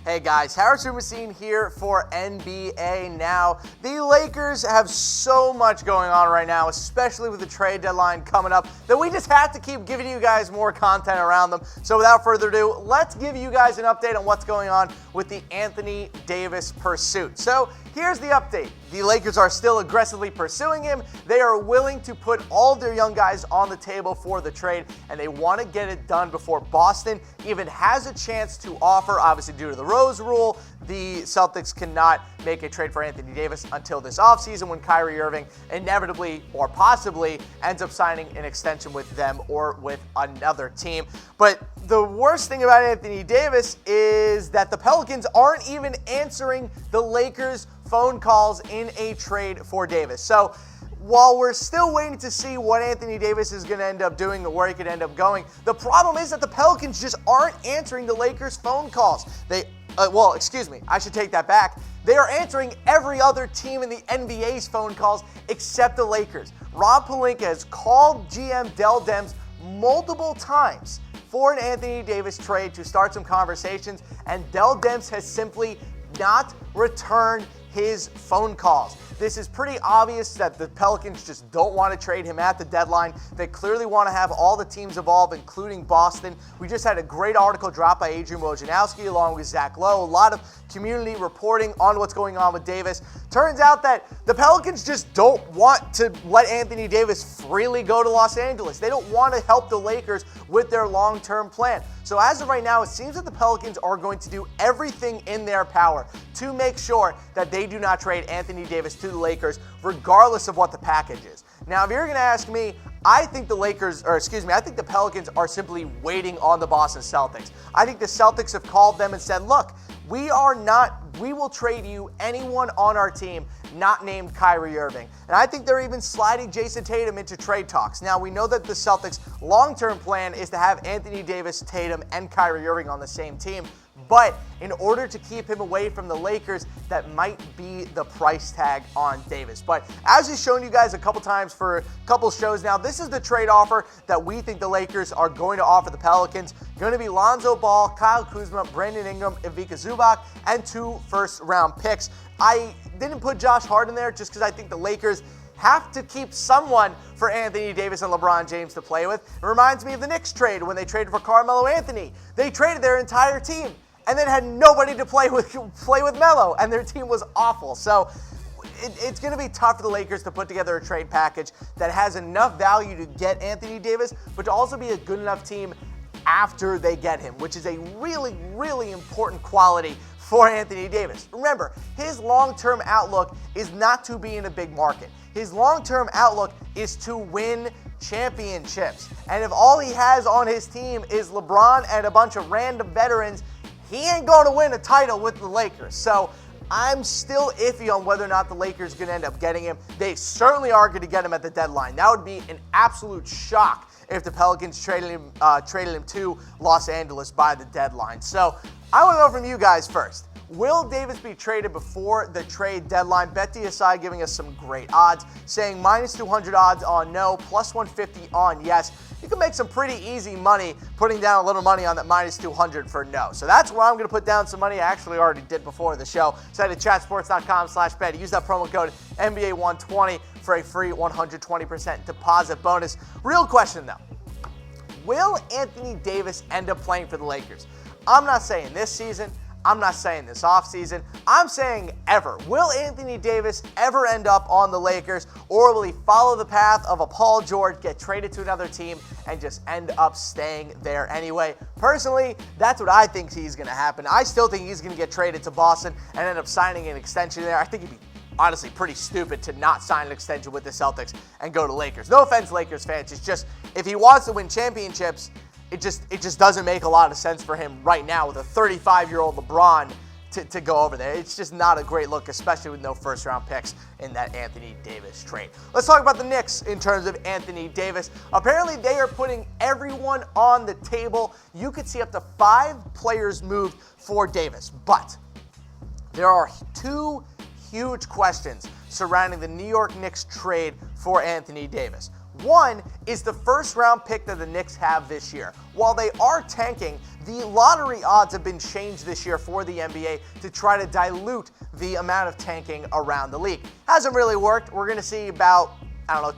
Hey guys, Harris Rubenstein here for NBA Now. The Lakers have so much going on right now, especially with the trade deadline coming up, that we just have to keep giving you guys more content around them. So without further ado, let's give you guys an update on what's going on with the Anthony Davis pursuit. So here's the update. The Lakers are still aggressively pursuing him. They are willing to put all their young guys on the table for the trade, and they want to get it done before Boston even has a chance to offer. Obviously, due to the Rose rule, the Celtics cannot make a trade for Anthony Davis until this offseason when Kyrie Irving inevitably or possibly ends up signing an extension with them or with another team. But the worst thing about Anthony Davis is that the Pelicans aren't even answering the Lakers' phone calls in a trade for Davis. So while we're still waiting to see what Anthony Davis is going to end up doing or where he could end up going, the problem is that the Pelicans just aren't answering the Lakers' phone calls. I should take that back. They are answering every other team in the NBA's phone calls except the Lakers. Rob Pelinka has called GM Dell Demps multiple times for an Anthony Davis trade to start some conversations, and Dell Demps has simply not returned his phone calls. This is pretty obvious that the Pelicans just don't want to trade him at the deadline. They clearly want to have all the teams involved, including Boston. We just had a great article dropped by Adrian Wojnarowski along with Zach Lowe. A lot of community reporting on what's going on with Davis. Turns out that the Pelicans just don't want to let Anthony Davis freely go to Los Angeles. They don't want to help the Lakers with their long-term plan. So as of right now, it seems that the Pelicans are going to do everything in their power to make sure that they do not trade Anthony Davis to the Lakers, regardless of what the package is. Now, if you're going to ask me, I think the Pelicans are simply waiting on the Boston Celtics. I think the Celtics have called them and said, look, we will trade you anyone on our team not named Kyrie Irving. And I think they're even sliding Jason Tatum into trade talks. Now, we know that the Celtics' long-term plan is to have Anthony Davis, Tatum, and Kyrie Irving on the same team. But in order to keep him away from the Lakers, that might be the price tag on Davis. But as we've shown you guys a couple times for a couple shows now, this is the trade offer that we think the Lakers are going to offer the Pelicans. Going to be Lonzo Ball, Kyle Kuzma, Brandon Ingram, Ivica Zubac, and 2 first-round picks. I didn't put Josh Hart in there just because I think the Lakers have to keep someone for Anthony Davis and LeBron James to play with. It reminds me of the Knicks trade when they traded for Carmelo Anthony. They traded their entire team and then had nobody to play with Melo, and their team was awful. So it's going to be tough for the Lakers to put together a trade package that has enough value to get Anthony Davis, but to also be a good enough team after they get him, which is a really, really important quality for Anthony Davis. Remember, his long-term outlook is not to be in a big market. His long-term outlook is to win championships. And if all he has on his team is LeBron and a bunch of random veterans, he ain't going to win a title with the Lakers. So I'm still iffy on whether or not the Lakers are going to end up getting him. They certainly are going to get him at the deadline. That would be an absolute shock if the Pelicans traded him to Los Angeles by the deadline. So I want to know from you guys first. Will Davis be traded before the trade deadline? BetDSI giving us some great odds, saying minus 200 odds on no, plus 150 on yes. You can make some pretty easy money putting down a little money on that minus 200 for no. So that's where I'm going to put down some money. I actually already did before the show. So head to chatsports.com/bet. Use that promo code NBA120 for a free 120% deposit bonus. Real question though. Will Anthony Davis end up playing for the Lakers? I'm not saying this season. I'm not saying this offseason. I'm saying ever. Will Anthony Davis ever end up on the Lakers, or will he follow the path of a Paul George, get traded to another team, and just end up staying there anyway? Personally, that's what I think is going to happen. I still think he's going to get traded to Boston and end up signing an extension there. I think he'd be honestly pretty stupid to not sign an extension with the Celtics and go to Lakers. No offense, Lakers fans. It's just, if he wants to win championships, it just doesn't make a lot of sense for him right now with a 35-year-old LeBron to go over there. It's just not a great look, especially with no first-round picks in that Anthony Davis trade. Let's talk about the Knicks in terms of Anthony Davis. Apparently, they are putting everyone on the table. You could see up to 5 players moved for Davis, but there are 2 huge questions surrounding the New York Knicks trade for Anthony Davis. One is the first round pick that the Knicks have this year. While they are tanking, the lottery odds have been changed this year for the NBA to try to dilute the amount of tanking around the league. Hasn't really worked. We're going to see about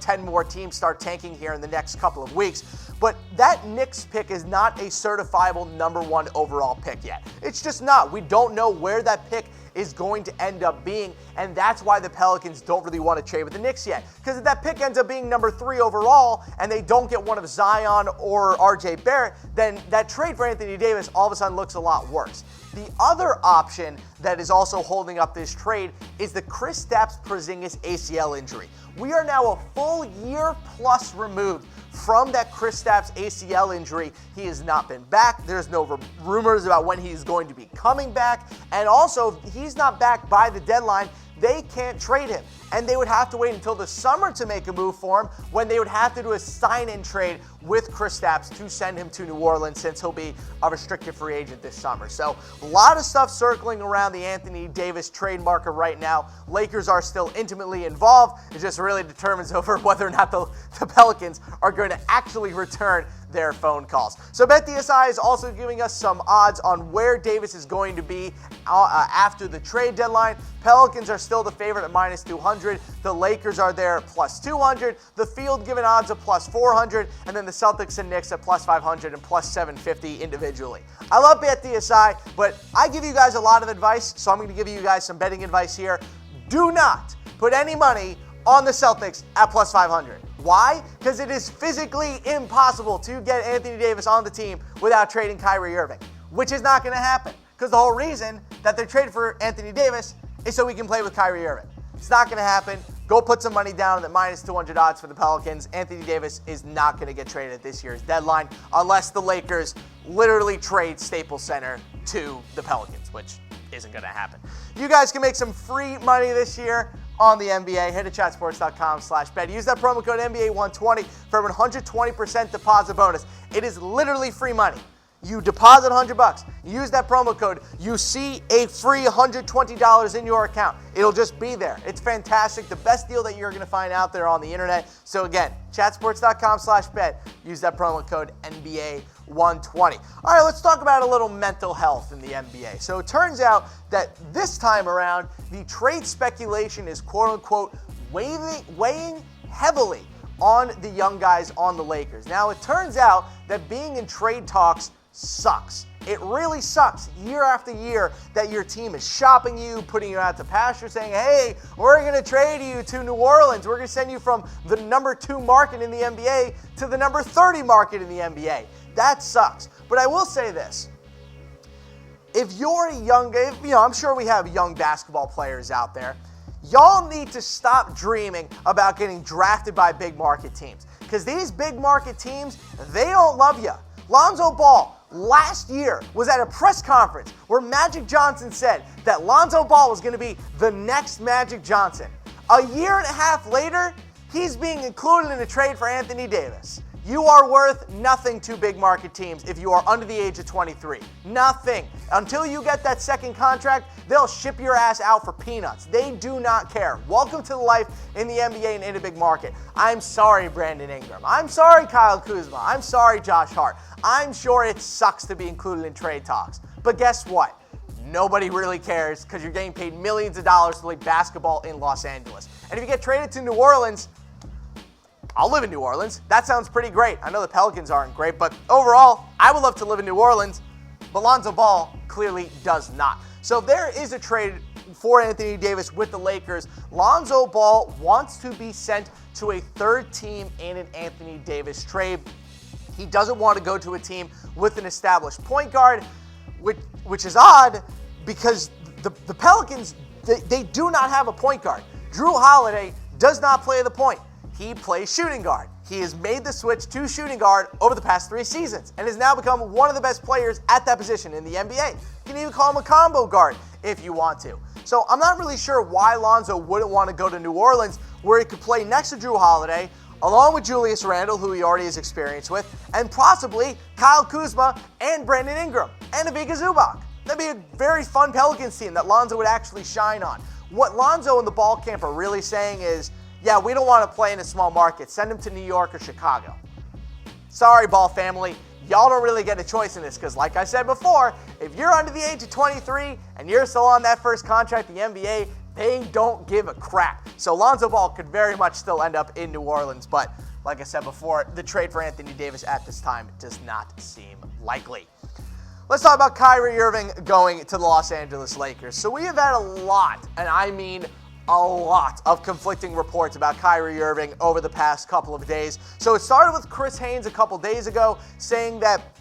10 more teams start tanking here in the next couple of weeks. But that Knicks pick is not a certifiable number 1 overall pick yet. It's just not. We don't know where that pick is going to end up being, and that's why the Pelicans don't really want to trade with the Knicks yet. Because if that pick ends up being number 3 overall and they don't get one of Zion or RJ Barrett, then that trade for Anthony Davis all of a sudden looks a lot worse. The other option that is also holding up this trade is the Kristaps Porzingis ACL injury. We are now a full year plus removed from that Kristaps ACL injury. He has not been back. There's no rumors about when he's going to be coming back. And also, if he's not back by the deadline, they can't trade him. And they would have to wait until the summer to make a move for him, when they would have to do a sign-in trade with Kristaps to send him to New Orleans, since he'll be a restricted free agent this summer. So a lot of stuff circling around the Anthony Davis trade market right now. Lakers are still intimately involved. It just really determines over whether or not the Pelicans are going to actually return their phone calls. So BetDSI is also giving us some odds on where Davis is going to be after the trade deadline. Pelicans are still the favorite at minus 200. The Lakers are there at plus 200. The field giving odds of plus 400. And then the Celtics and Knicks at plus 500 and plus 750 individually. I love BetDSI, but I give you guys a lot of advice, so I'm going to give you guys some betting advice here. Do not put any money on the Celtics at plus 500. Why? Because it is physically impossible to get Anthony Davis on the team without trading Kyrie Irving, which is not going to happen. Because the whole reason that they're trading for Anthony Davis is so we can play with Kyrie Irving. It's not going to happen. Go put some money down on the minus 200 odds for the Pelicans. Anthony Davis is not going to get traded at this year's deadline unless the Lakers literally trade Staples Center to the Pelicans, which isn't going to happen. You guys can make some free money this year on the NBA. Head to chatsports.com/bet. Use that promo code NBA120 for a 120% deposit bonus. It is literally free money. You deposit $100, use that promo code, you see a free $120 in your account. It'll just be there. It's fantastic. The best deal that you're going to find out there on the internet. So again, chatsports.com/bet. Use that promo code NBA120. All right, let's talk about a little mental health in the NBA. So it turns out that this time around, the trade speculation is quote-unquote weighing heavily on the young guys on the Lakers. Now, it turns out that being in trade talks sucks. It really sucks year after year that your team is shopping you, putting you out to pasture, saying, hey, we're going to trade you to New Orleans. We're going to send you from the number 2 market in the NBA to the number 30 market in the NBA. That sucks. But I will say this. If you're a young guy, I'm sure we have young basketball players out there. Y'all need to stop dreaming about getting drafted by big market teams. Because these big market teams, they don't love you. Lonzo Ball last year was at a press conference where Magic Johnson said that Lonzo Ball was going to be the next Magic Johnson. A year and a half later, he's being included in a trade for Anthony Davis. You are worth nothing to big market teams if you are under the age of 23. Nothing. Until you get that second contract, they'll ship your ass out for peanuts. They do not care. Welcome to the life in the NBA and in a big market. I'm sorry, Brandon Ingram. I'm sorry, Kyle Kuzma. I'm sorry, Josh Hart. I'm sure it sucks to be included in trade talks. But guess what? Nobody really cares because you're getting paid millions of dollars to play basketball in Los Angeles. And if you get traded to New Orleans, I'll live in New Orleans. That sounds pretty great. I know the Pelicans aren't great, but overall, I would love to live in New Orleans. But Lonzo Ball clearly does not. So there is a trade for Anthony Davis with the Lakers. Lonzo Ball wants to be sent to a third team in an Anthony Davis trade. He doesn't want to go to a team with an established point guard, which is odd because the Pelicans, they do not have a point guard. Drew Holiday does not play the point. He plays shooting guard. He has made the switch to shooting guard over the past 3 seasons and has now become one of the best players at that position in the NBA. You can even call him a combo guard if you want to. So I'm not really sure why Lonzo wouldn't want to go to New Orleans where he could play next to Drew Holiday, along with Julius Randle, who he already has experience with, and possibly Kyle Kuzma and Brandon Ingram and Ivica Zubac. That'd be a very fun Pelicans team that Lonzo would actually shine on. What Lonzo and the ball camp are really saying is, Yeah, we don't want to play in a small market. Send him to New York or Chicago. Sorry, Ball family. Y'all don't really get a choice in this because, like I said before, if you're under the age of 23 and you're still on that first contract in the NBA, they don't give a crap. So Lonzo Ball could very much still end up in New Orleans, but like I said before, the trade for Anthony Davis at this time does not seem likely. Let's talk about Kyrie Irving going to the Los Angeles Lakers. So we have had a lot, and I mean a lot, of conflicting reports about Kyrie Irving over the past couple of days. So it started with Chris Haynes a couple days ago saying that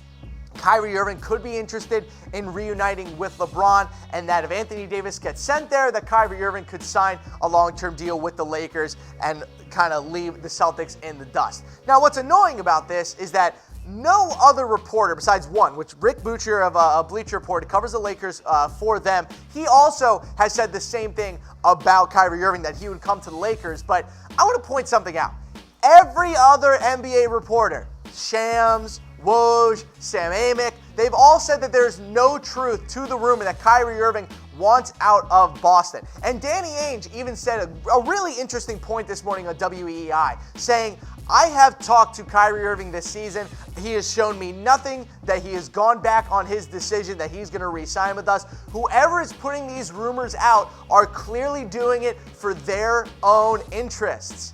Kyrie Irving could be interested in reuniting with LeBron, and that if Anthony Davis gets sent there, that Kyrie Irving could sign a long-term deal with the Lakers and kind of leave the Celtics in the dust. Now, what's annoying about this is that no other reporter besides one, which Rick Boucher of Bleacher Report, covers the Lakers for them, he also has said the same thing about Kyrie Irving, that he would come to the Lakers. But I want to point something out. Every other NBA reporter, Shams, Woj, Sam Amick, they've all said that there's no truth to the rumor that Kyrie Irving wants out of Boston. And Danny Ainge even said a really interesting point this morning on WEEI, saying, I have talked to Kyrie Irving this season. He has shown me nothing, that he has gone back on his decision that he's going to re-sign with us. Whoever is putting these rumors out are clearly doing it for their own interests.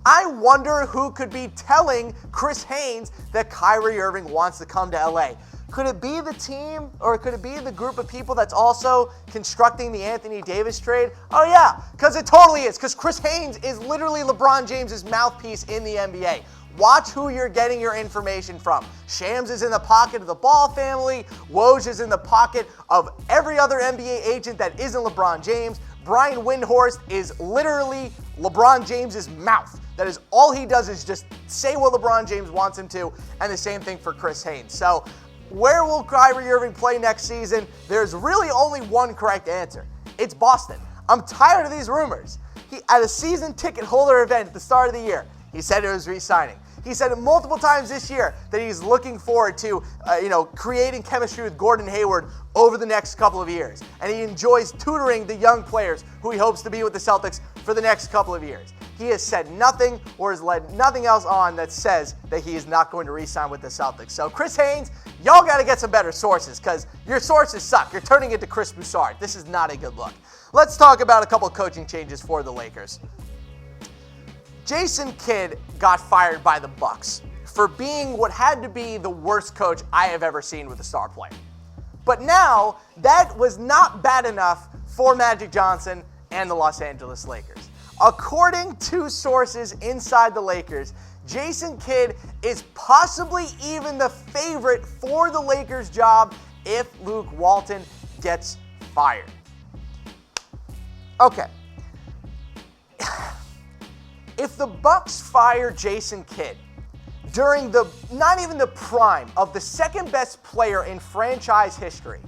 I wonder who could be telling Chris Haynes that Kyrie Irving wants to come to LA. Could it be the team, or could it be the group of people that's also constructing the Anthony Davis trade? Oh yeah, because it totally is, because Chris Haynes is literally LeBron James's mouthpiece in the NBA. Watch who you're getting your information from. Shams is in the pocket of the Ball family. Woj is in the pocket of every other NBA agent that isn't LeBron James. Brian Windhorst is literally LeBron James's mouth. That is all he does, is just say what LeBron James wants him to, and the same thing for Chris Haynes. So where will Kyrie Irving play next season? There's really only one correct answer. It's Boston. I'm tired of these rumors. At a season ticket holder event at the start of the year, he said it was re-signing. He said it multiple times this year that he's looking forward to, creating chemistry with Gordon Hayward over the next couple of years. And he enjoys tutoring the young players who he hopes to be with the Celtics for the next couple of years. He has said nothing, or has led nothing else on, that says that he is not going to re-sign with the Celtics. So Chris Haynes, y'all got to get some better sources, because your sources suck. You're turning into Chris Broussard. This is not a good look. Let's talk about a couple coaching changes for the Lakers. Jason Kidd got fired by the Bucks for being what had to be the worst coach I have ever seen with a star player. But now, that was not bad enough for Magic Johnson and the Los Angeles Lakers. According to sources inside the Lakers, Jason Kidd is possibly even the favorite for the Lakers job if Luke Walton gets fired. Okay. If the Bucks fire Jason Kidd during not even the prime of the second best player in franchise history,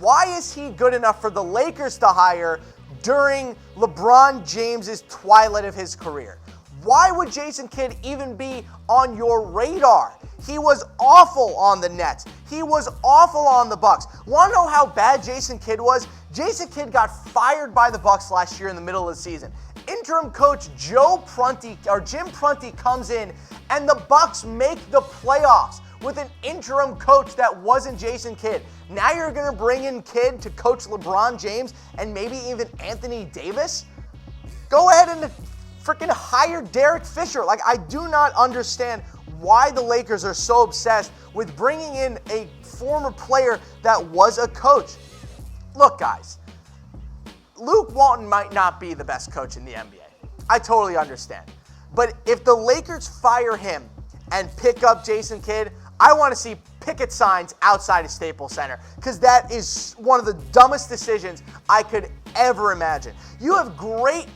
why is he good enough for the Lakers to hire during LeBron James's twilight of his career? Why would Jason Kidd even be on your radar? He was awful on the Nets. He was awful on the Bucks. Want to know how bad Jason Kidd was? Jason Kidd got fired by the Bucks last year in the middle of the season. Interim coach Jim Prunty comes in, and the Bucks make the playoffs with an interim coach that wasn't Jason Kidd. Now you're going to bring in Kidd to coach LeBron James and maybe even Anthony Davis? Go ahead and freaking hire Derek Fisher. I do not understand why the Lakers are so obsessed with bringing in a former player that was a coach. Look, guys, Luke Walton might not be the best coach in the NBA. I totally understand. But if the Lakers fire him and pick up Jason Kidd, I want to see picket signs outside of Staples Center, because that is one of the dumbest decisions I could ever imagine. You have great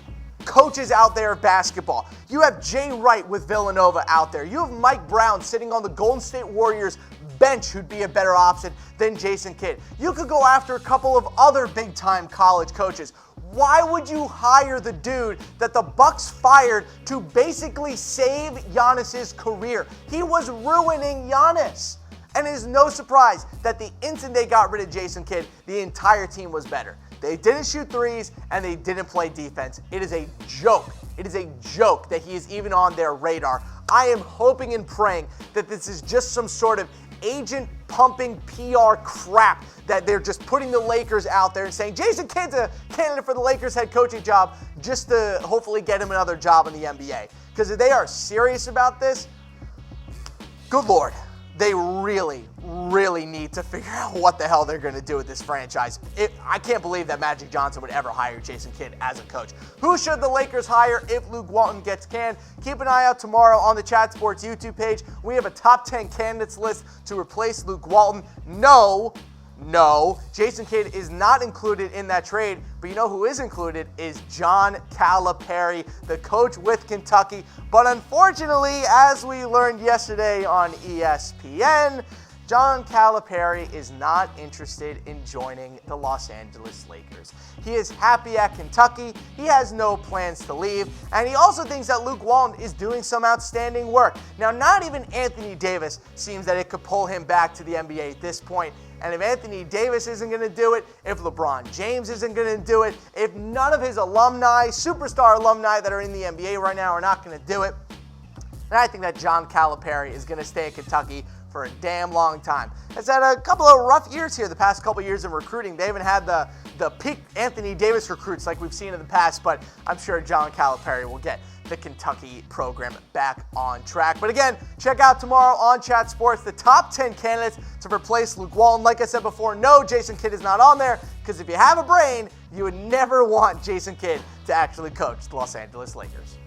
coaches out there of basketball. You have Jay Wright with Villanova out there. You have Mike Brown sitting on the Golden State Warriors bench, who'd be a better option than Jason Kidd. You could go after a couple of other big-time college coaches. Why would you hire the dude that the Bucks fired to basically save Giannis's career? He was ruining Giannis. And it is no surprise that the instant they got rid of Jason Kidd, the entire team was better. They didn't shoot threes, and they didn't play defense. It is a joke. It is a joke that he is even on their radar. I am hoping and praying that this is just some sort of agent pumping PR crap, that they're just putting the Lakers out there and saying Jason Kidd's a candidate for the Lakers head coaching job just to hopefully get him another job in the NBA. Because if they are serious about this, good Lord, they really, really need to figure out what the hell they're going to do with this franchise. I can't believe that Magic Johnson would ever hire Jason Kidd as a coach. Who should the Lakers hire if Luke Walton gets canned? Keep an eye out tomorrow on the Chat Sports YouTube page. We have a top 10 candidates list to replace Luke Walton. No, Jason Kidd is not included in that trade, but you know who is included is John Calipari, the coach with Kentucky. But unfortunately, as we learned yesterday on ESPN, John Calipari is not interested in joining the Los Angeles Lakers. He is happy at Kentucky, he has no plans to leave, and he also thinks that Luke Walton is doing some outstanding work. Now, not even Anthony Davis seems that it could pull him back to the NBA at this point. And if Anthony Davis isn't going to do it, if LeBron James isn't going to do it, if none of his alumni, superstar alumni that are in the NBA right now are not going to do it, then I think that John Calipari is going to stay in Kentucky for a damn long time. Has had a couple of rough years here the past couple of years in recruiting. They haven't had the peak Anthony Davis recruits like we've seen in the past, but I'm sure John Calipari will get the Kentucky program back on track. But again, check out tomorrow on Chat Sports the top 10 candidates to replace Luke Walton. Like I said before, no, Jason Kidd is not on there, because if you have a brain, you would never want Jason Kidd to actually coach the Los Angeles Lakers.